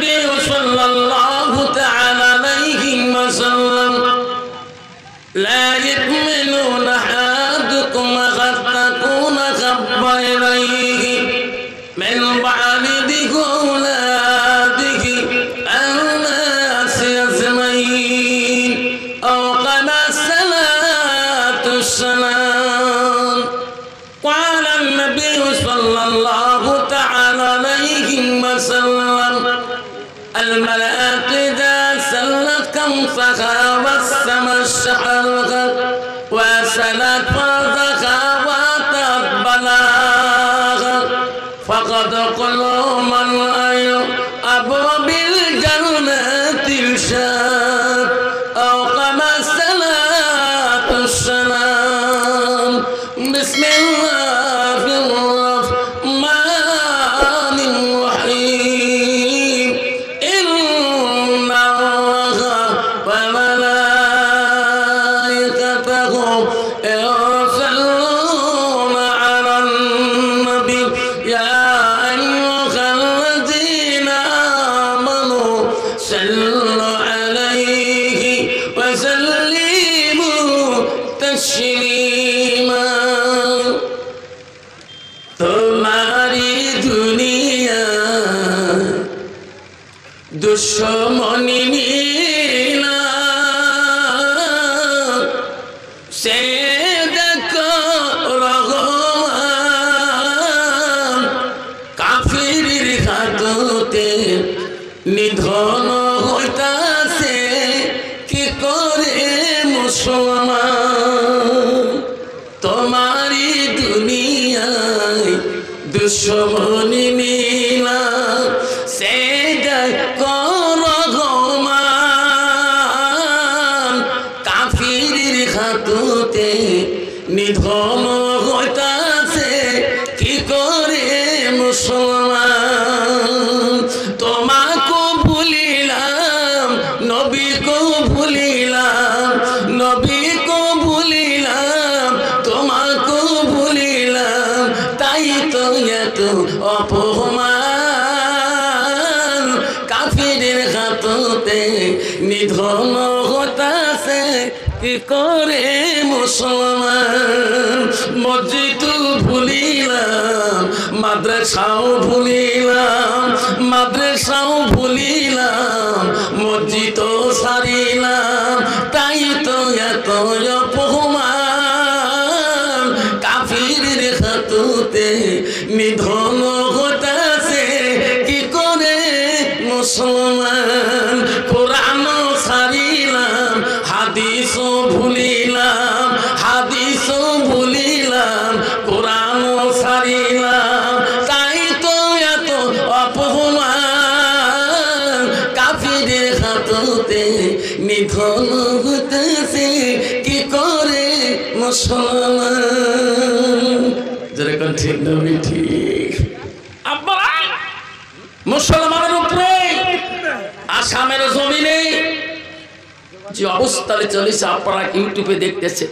النبي صلى الله تعالى عليه وسلم لا يؤمنون أحدكم قد تكون أحب إليه من والده وأولاده الناس أجمعين أو كما الصلاة والسلام. قال النبي صلى الله تعالى عليه وسلم الملائكة إذا سلت كنفها والسماء الشحرها وسلت فرضها وتقبلها فقد قلوا من أي أبواب الجنة الشاب أو كما الصلاة والسلام. بسم الله الرحمن الرحيم. إن الله وملائكته يصلون على النبي يا أيها الذين آمنوا صلوا عليه وسلموا تسليما. तुम्हारी दुनिया दुश्मनी नीला से देखो रघुमान काफिर हाथोते निधन হইতাছে কি করে মুসলমান। তোমারি দুনিয়ায় দুশ্মনী নীলা সে দেখো রহমান কাফির হাততে নিধন হইতাছে কি করে মুসলমান। তোমাকে ভুলিলাম নবীকে ভুলিলাম নবীকে ভুলিলাম তোমাকে ভুলিলাম তাই তো এত অপমান কাফিরের হাততে নিধন হতাছে কি করে মুসলমান। মসজিদ ভুলিলাম মাদ্রাসাও ভুলিলাম মাদ্রাসাও ভুলিলাম মসজিদও সারিলাম তাই তো এত অপমান কাফিরের হাততে নিধন হতাছে কি করে মুসলমান। কোরআনও সারিলাম হাদিসও ভুলিলাম হাদিসও ভুলিলাম কোরআনও সারিলাম তাই তো এত অপমান কাফিরের হাততে নিধন হতেছে কি করে মুসলমান। যেরকম ঠিক নবী ঠিক আব্বা মুসলমানের উপরে আসামের জমিনে যে অবস্থায় চলেছে আপনারা ইউটিউবে দেখতেছে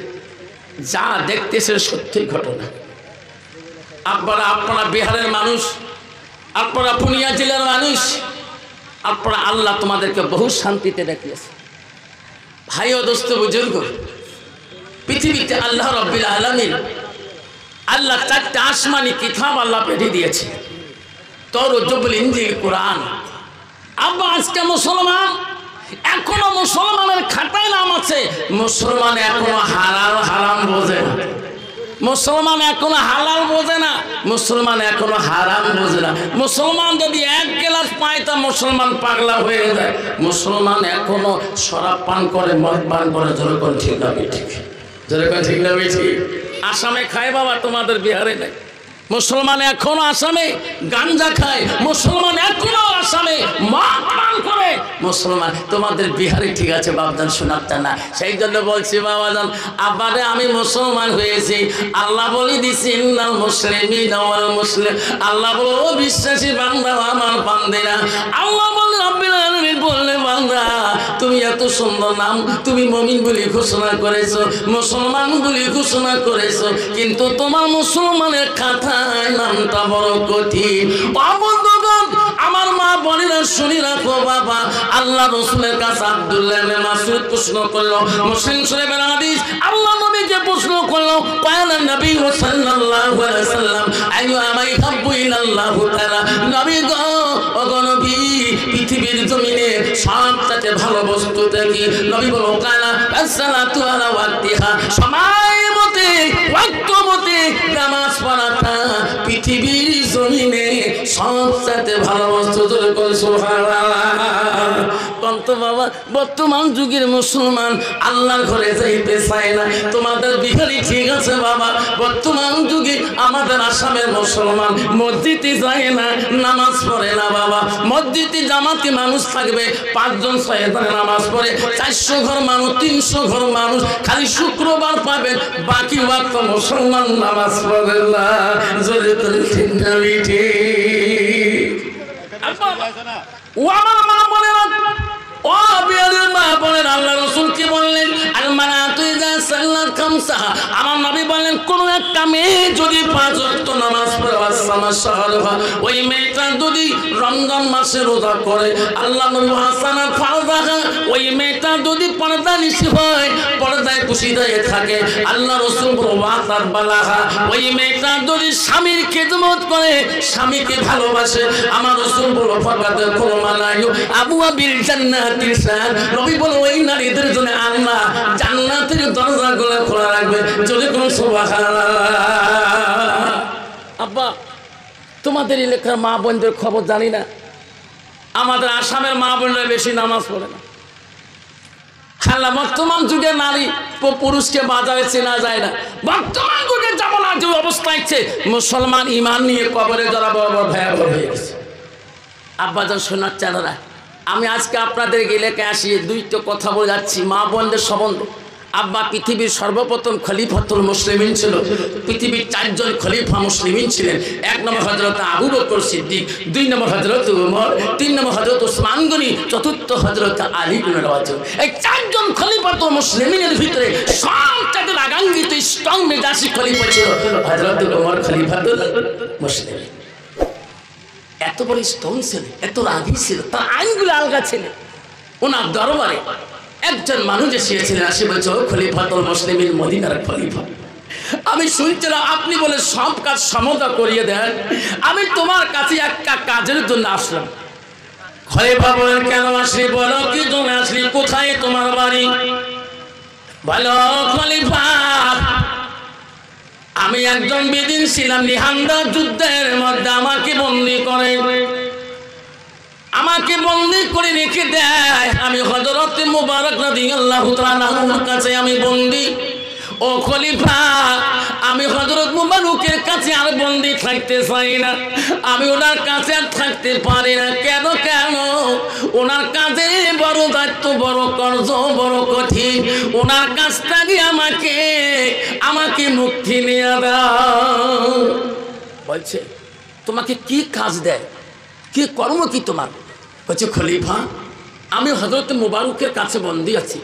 যা দেখতেছে সত্যি ঘটনা। আপনারা বিহারের মানুষ আপনারা পুনিয়া জেলার মানুষ আপনারা আল্লাহ তোমাদেরকে বহু শান্তিতে রেখেছে। ভাই ও দোস্ত বুজুর্গ পৃথিবীতে আল্লাহ রাব্বুল আলামিন আল্লাহ চারটা আসমানি কিতাব আল্লাহ পেঠিয়ে দিয়েছে তওরাত জবুল ইনজিল কোরআন। আব্বা আজকে মুসলমান এখনো মুসলমানের খাতায় নাম আছে মুসলমান এখনো হালাল হারাম বোঝে না মুসলমান এখনো হালাল বোঝে না মুসলমান এখনো হারাম বোঝে না। মুসলমান যদি এক গ্লাস পায় তা মুসলমান পাগলা হয়ে যায়। মুসলমান এখনো শরাব পান করে মদ পান করে যেরকম ঠিক না ঠিক যেরকম ঠিক না ঠিক। আসামে খায় বাবা তোমাদের বিহারে নাই। মুসলমান এখনো আসামে গাঞ্জা খায় মুসলমান এখনো আসামে মদ পান করে মুসলমান। তোমাদের বিহারে ঠিক আছে বাপজান শোনাতে না সেই জন্য বলছি বাবাজান আব্বারে আমি মুসলমান হয়েছি আল্লাহ বলি দিছি ইন্নাল মুসলিমিনা ওয়াল মুসলিম আল্লাহ বলে ও বিশ্বাসী বান্দা আমার বান্দেরা আল্লাহ বলে রব্বুল আলামিন বললে বান্দা তুমি এত সুন্দর নাম তুমি মুমিন বলে ঘোষণা করেছো মুসলমান বলে ঘোষণা করেছো কিন্তু তোমার মুসলমানের খাতায় নামটা বড় কঠিন। আমার মা বোনেরা শুনি রাখো বাবা আল্লাহ রাসূলের কাছে আব্দুল্লাহ ইবনে মাসউদ প্রশ্ন করলো মুসলিম শরীফের হাদিস আল্লাহ নবীকে প্রশ্ন করলো কায়না নবী সাল্লাল্লাহু আলাইহি ওয়াসাল্লাম আইয়ু আমাই হাব্বু ইলাল্লাহু তাআলা নবী গো ওগো নবী পৃথিবীর জমিনে সবচেয়ে ভালো বস্তু কি নবী বলো কায়না আসসালাতু আলা ওয়াক্তিহা সময় মতে ওয়াক্ত মতে নামাজ পড়াটা পৃথিবীর জমিনে সবচেয়ে ভালো বস্তু সুবহানাল্লাহ। কিন্তু বাবা বর্তমান যুগের মুসলমান আল্লাহর ঘরে যাইতে চায় না। তোমাদের বিহারি ঠিক আছে বাবা, বর্তমান যুগে আমাদের আসামের মুসলমান মসজিদে যায় না, নামাজ পড়ে না বাবা। মসজিদে জামাতি মানুষ থাকবে 5 জন 6 জন নামাজ পড়ে, 400 ঘর মানুষ 300 ঘর মানুষ খালি শুক্রবার পাবেন, বাকি ওয়াক্ত মুসলমান নামাজ পড়ে না। জোরে করে ঠিক না মিঠে ও আমার মা বলে না, ও বিয়ারের মা বলেন আল্লাহ রাসূল কি বললেন আর মানা তুই যা সাল্লাত খামসা আমার নবী বলেন কোন একটা মেয়ে যদি 5 ওয়াক্ত নামাজ পড়ে আসামা শাহরুহা ওই মেয়েটা যদি রমজান মাসে রোজা করে আল্লাহ নবী হাসানাত ফারদাহা ওই মেয়েটা যদি পর্দানিশী হয় পর্দায় পুশিদায় থাকে আল্লাহ রাসূল ওয়াতার বালাহা ওই মেয়েটা যদি স্বামীর খেদমত করে স্বামীকে ভালোবাসে আমার রাসূল বলো ফাকাত কুরমানায়ু আবু আবিল জান্নাত নবী বলে ওই নারীদের জন্য আল্লাহ জান্নাতের দরজাগুলো খোলা রাখবে। যদি কোন সুবহানাল্লাহ। আব্বা তোমাদের এলাকার মা বোনদের খবর জানি না, আমাদের আসামের মা বোনরা বেশি নামাজ পড়ে না। খালা বর্তমান যুগে নারী পুরুষকে বাজারে চেনা যায় না। বর্তমান যুগে যেমন আজ অবস্থা হচ্ছে মুসলমান ইমান নিয়ে কবরে যারা বড় বড় ভয়াবহ হয়ে গেছে। আব্বাজান শোনার চালারা আমি আজকে আপনাদের এলাকায় আসি 2টা কথা বলে যাচ্ছি মা বোনদের সম্বন্ধে। আব্বা পৃথিবীর সর্বপ্রথম খলিফাতুল মুসলিমিন ছিল, পৃথিবীর 4 জন খলিফা মুসলিমিন ছিলেন। 1 নম্বর হযরত আবু বকর সিদ্দিক, 2 নম্বর হযরত উমর, 3 নম্বর হযরত ওসমান গনি, 4র্থ হযরত আলী ইবনে আবি তালিব। এই 4 জন খলিফাতুল মুসলিমিনের ভিতরে সবচেয়ে রাগান্বিত স্ট্রং মেজাজি খলিফা ছিল হযরত উমর খলিফাতুল মুসলিমিন। এত বড় স্টোন ছিল, এত রাগী ছিল, তার আইনগুলো আলগা ছিল। ওনার দরবারে একজন মানুষ এসেছিলেন, আসে বলছে ও খলিফাতুল মুসলিমিন মদিনার খলিফা, আমি শুনছিলাম আপনি বলে সব কাজ সমাধা করিয়ে দেন, আমি তোমার কাছে একটা কাজের জন্য আসলাম। খলিফা বলেন কেন আসলি, বলো কি জন্য আসলি, কোথায় তোমার বাড়ি? বলো খলিফা আমি একজন বেদিন ছিলাম, নিহান্দা যুদ্ধের মধ্যে আমাকে বন্দী করে রেখে দেয়। আমি হযরত মুবারক রাদিয়াল্লাহু তাআলা আনহুর কাছে আমি বন্দী। ও খলিফা আমি হযরত মুবারকের কাছে আর বন্দী থাকতে চাই না, আমি ওনার কাছে আর থাকতে পারি না। কেন ওনার কাছে বড় দায়িত্ব, বড় কর্জ, বড় কঠিন। ওনার কাছ থেকে আমাকে মুক্তি নিয়ে দাও। বলছে তোমাকে কি কাজ দেয়, কি কর্ম কি তোমার? বলছে খলিফা আমি হযরত মুবারকের কাছে বন্দী আছি,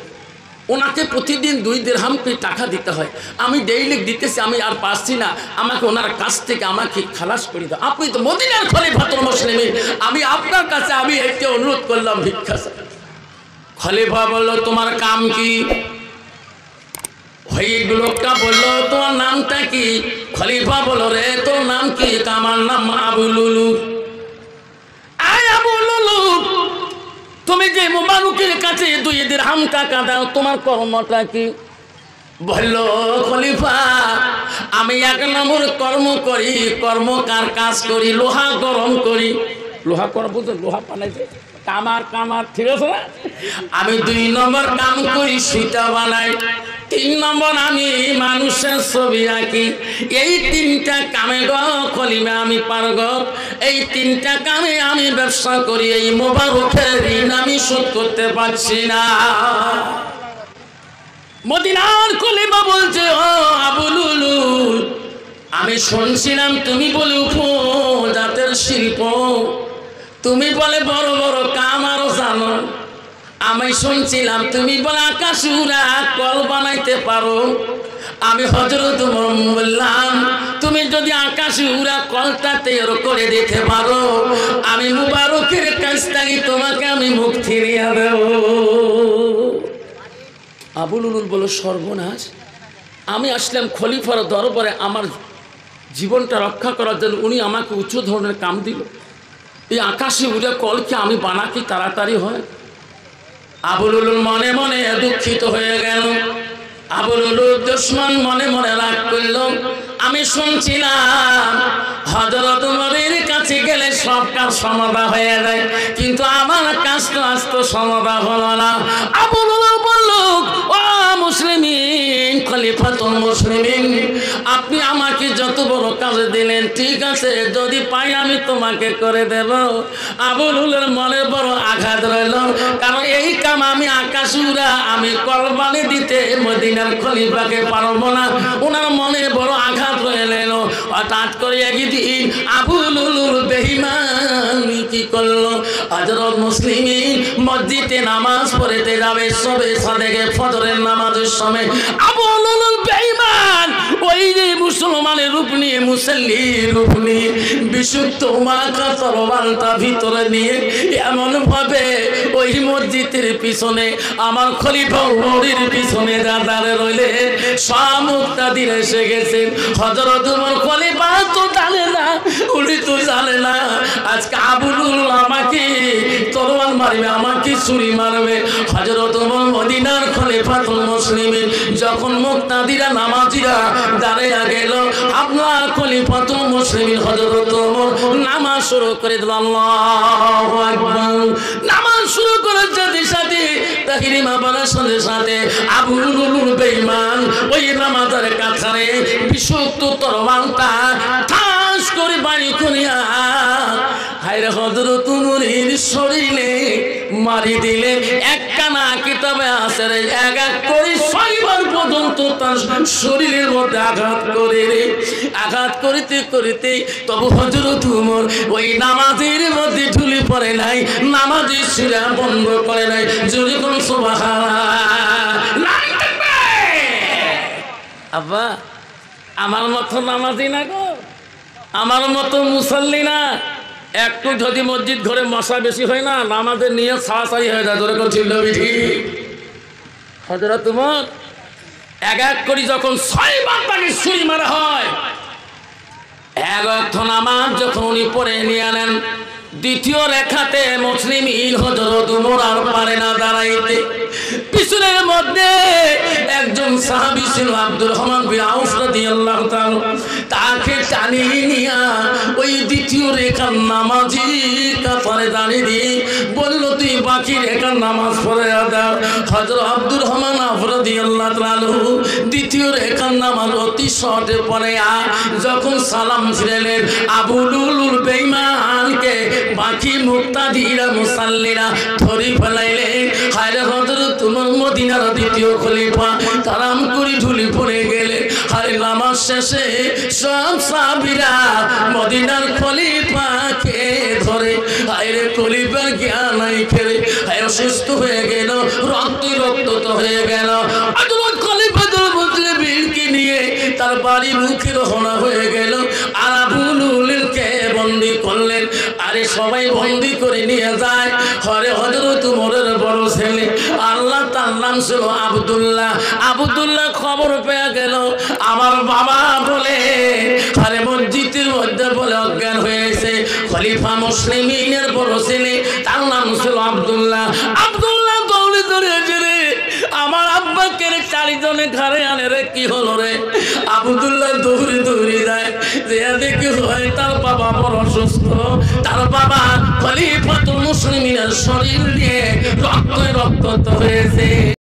ওনাকে প্রতিদিন 2 দিরহাম করে টাকা দিতে হয়, আমি ডেইলি দিতেছি, আমি আর পারছি না, আমাকে ওনার কাছ থেকে আমাকে খালাস করে দাও। আপনি তো মদিনার খলিফাতুল মুসলিমিন, আমি আপনার কাছে আমি একটা অনুরোধ করলাম, ভিক্ষা চাই। খলিফা বলল তোমার কাম কি? ওই লোকটা বললো তোমার নামটা কি? খলিফা বলল রে তোর নাম কি? আমার নাম আবু লুলু। তুমি যে মুবারকের কাছে 2 দিরহাম টাকা দাও, তোমার কর্মটা কি? বলল খলিফা আমি 1 নম্বর কর্ম করি, কর্মকার কাজ করি, লোহা গরম করি। লোহা করা বুঝো, লোহা বানাইছে কামার, ঠিক আছে না? আমি 2 নম্বর কাম করি, সুতা বানাই। 3 নম্বর আমি মানুষের ছবি আঁকি। এই 3টা কামে গো খলিফা আমি পারগ। এই 3টা কামে আমি ব্যবসা করি, এই মুবারকের ঋণ আমি শোধ করতে পারছি না। মদিনার খলিফা বলছে ও আবু লুলু আমি শুনছিলাম তুমি বলে উপজাতের শিল্প, তুমি বলে বড় বড় কাম আরো জানো। আমি শুনছিলাম তুমি বলে আকাশ উড়া কল বানাইতে পারো। আমি হযরত ওমর বললাম তুমি যদি আকাশে উড়া কলটা তৈরি করে দিতে পারো আমি মুবারকের কাছ থেকে তোমাকে আমি মুক্তি দিয়ে দেব। আবু লুলুল বলল সর্বনাশ, আমি আসলাম খলিফার দরবারে আমার জীবনটা রক্ষা করার জন্য, উনি আমাকে উচ্চ ধরনের কাম দিল, এই আকাশে উড়ে কলকে আমি বানাকি তাড়াতাড়ি হয়। আবু লুলুল মনে মনে দুঃখিত হয়ে গেল। আবু লুলুল দুশমন মনে মনে রাগ করল। আমি শুনছিলাম হযরত ওমরের কাছে গেলে সব কাজ সমাধা হয়ে যায়, কিন্তু আমার কাজ তো আজ তো সমাধা হলো না। আবু লুলুল বলল ও মুসলিমিন, খলিফাতুল মুসলিমিন, আপনি আমাকে যত বড় কাজ দিলেন ঠিক আছে, যদি পাই আমি তোমাকে করে দেব। আবু লুলুলের মনে বড় আঘাত রইল, কারণ এই কাম আমি আকাশ উড়া আমি কোরবানি দিতে মদিনার খলিফাকে পারবো না। ওনার মনে বড় আঘাত রয়ে গেল। হঠাৎ করে একদিন আবু লুলুল বেঈমান কি করলো, হযরত মুসলিমিন মসজিদে নামাজ পড়তে যাবে সবে সাদেকে ফজরের নামাজের সময় আবু লুলুল বেঈমান ওই যে মুসলমানের রূপ নিয়ে মুসল্লির রূপ নিয়ে বিশুদ্ধ মাকা তরবারটা ভিতরে নিয়ে এমন ভাবে ওই মসজিদের পিছনে আমার খলিফা ওমরের পিছনে দাঁড়ায় রইলে সামুক্তাদির এসে গেছেন। হযরত ওমর খলিফা তো জানে না, উনি তো জানে না আজকে আবু লুলুল আমাকে তরবার মারবে, আমাকে ছুরি মারবে। হযরত ওমর মদিনার খলিফাতুল মুসলিমিন যখন মুক্তাদিরা নামাজিরা দাঁড়িয়ে গেল, আপনার খলিফাতুল মুসলিমিন হযরত ওমর নামাজ শুরু করে দিল। আল্লাহু আকবার। নামাজ শুরু করার সাথে সাথে তাকবীর পড়ার সাথে সাথে আবু লুলুল বেঈমান ওই নামাজের কাছারে বিশুদ্ধ তরবারটা ঠাস করে বাড়ি করিয়া হায়রে হযরত ওমরের শরীরে মারি দিলে। একখানা কিতাবে আছে এক এক করে 6 বার পর্যন্ত তার শরীরের মধ্যে আঘাত করে আঘাত করিতে করিতে তবু হযরত ওমর ওই নামাজের মধ্যে ঢুলে পড়ে নাই, নামাজের শিরা বন্ধ করে নাই। যদি কোন সুবহানাল্লাহ। আব্বা আমার মতো নামাজি না গো, আমার মতো মুসল্লি না। একটু যদি মসজিদ ঘরে মশা বেশি হয় না নামাজের নিয়ে ছাড়াছাড়ি হয়ে যায়। ধরে করছিল বিধি হযরত ওমর এক এক করে যখন 6 বার তাকে ছুরি মারা হয়, এক অর্থ নামাজ যখন উনি পড়ে নিয়ে আনেন, দ্বিতীয় রেখাতে মুসলিমিন হযরত ওমর আর পারে না দাঁড়াইতে। পিছনের মধ্যে একজন সাহাবী ছিল আব্দুর রহমান বিন আউফ রাদিয়াল্লাহু তাআলা, তাকে টানিয়ে নিয়ে ওই দ্বিতীয় রেখার নামাজি কাতারে দাঁড়িয়ে দিয়ে বলল তুই বাকি রেখার নামাজ পড়ে দাও। হযরত আব্দুর রহমান আউফ রাদিয়াল্লাহু তাআলা দ্বিতীয় রেখার নামাজ অতি সহজে পড়ে যখন সালাম ফিরালেন, আবু লুলুল বেঈমানকে বাকি মুক্তাদিরা মুসাল্লিরা ধরে ফেলাইলেন। হায়রে হযরত ওমর মদিনার দ্বিতীয় খলিফা তারাম করে ঢুলে পড়ে গেলে। হায় নামাজ শেষে সব সাহাবীরা মদিনার খলিফাকে ধরে হায়রে খলিফার জ্ঞান নাই ফেরে হায় অসুস্থ হয়ে গেল, রক্ত হয়ে গেল। হযরত খলিফাতুল মুসলিমিনকে নিয়ে তার বাড়ি মুখে রওনা হয়ে গেল। আর আবু লুলুলকে বন্দী করলেন। আরে সবাই বন্দী করে নিয়ে যায়। হরে হযরত ওমরের বড় ছেলে আল্লাহ তার নাম ছিল আব্দুল্লাহ। আব্দুল্লাহ খবর পেয়ে গেল আমার বাবা বলে আরে মসজিদের মধ্যে বলে অজ্ঞান হয়েছে। খলিফা মুসলিমিনের বড় ছেলে তার নাম ছিল আব্দুল্লাহ। আব্দুল্লাহ দৌড়ে ধরে রে আমার আব্বাকে 4 জনে ঘরে আনে রে, কি হলো রে? আব্দুল্লাহ দৌড়ে যায়, যে দেখি হয় তার বাবা বড় অসুস্থ। তার বাবা খলিফাতুল মুসলিমিনের শরীর দিয়ে রক্ত হয়েছে।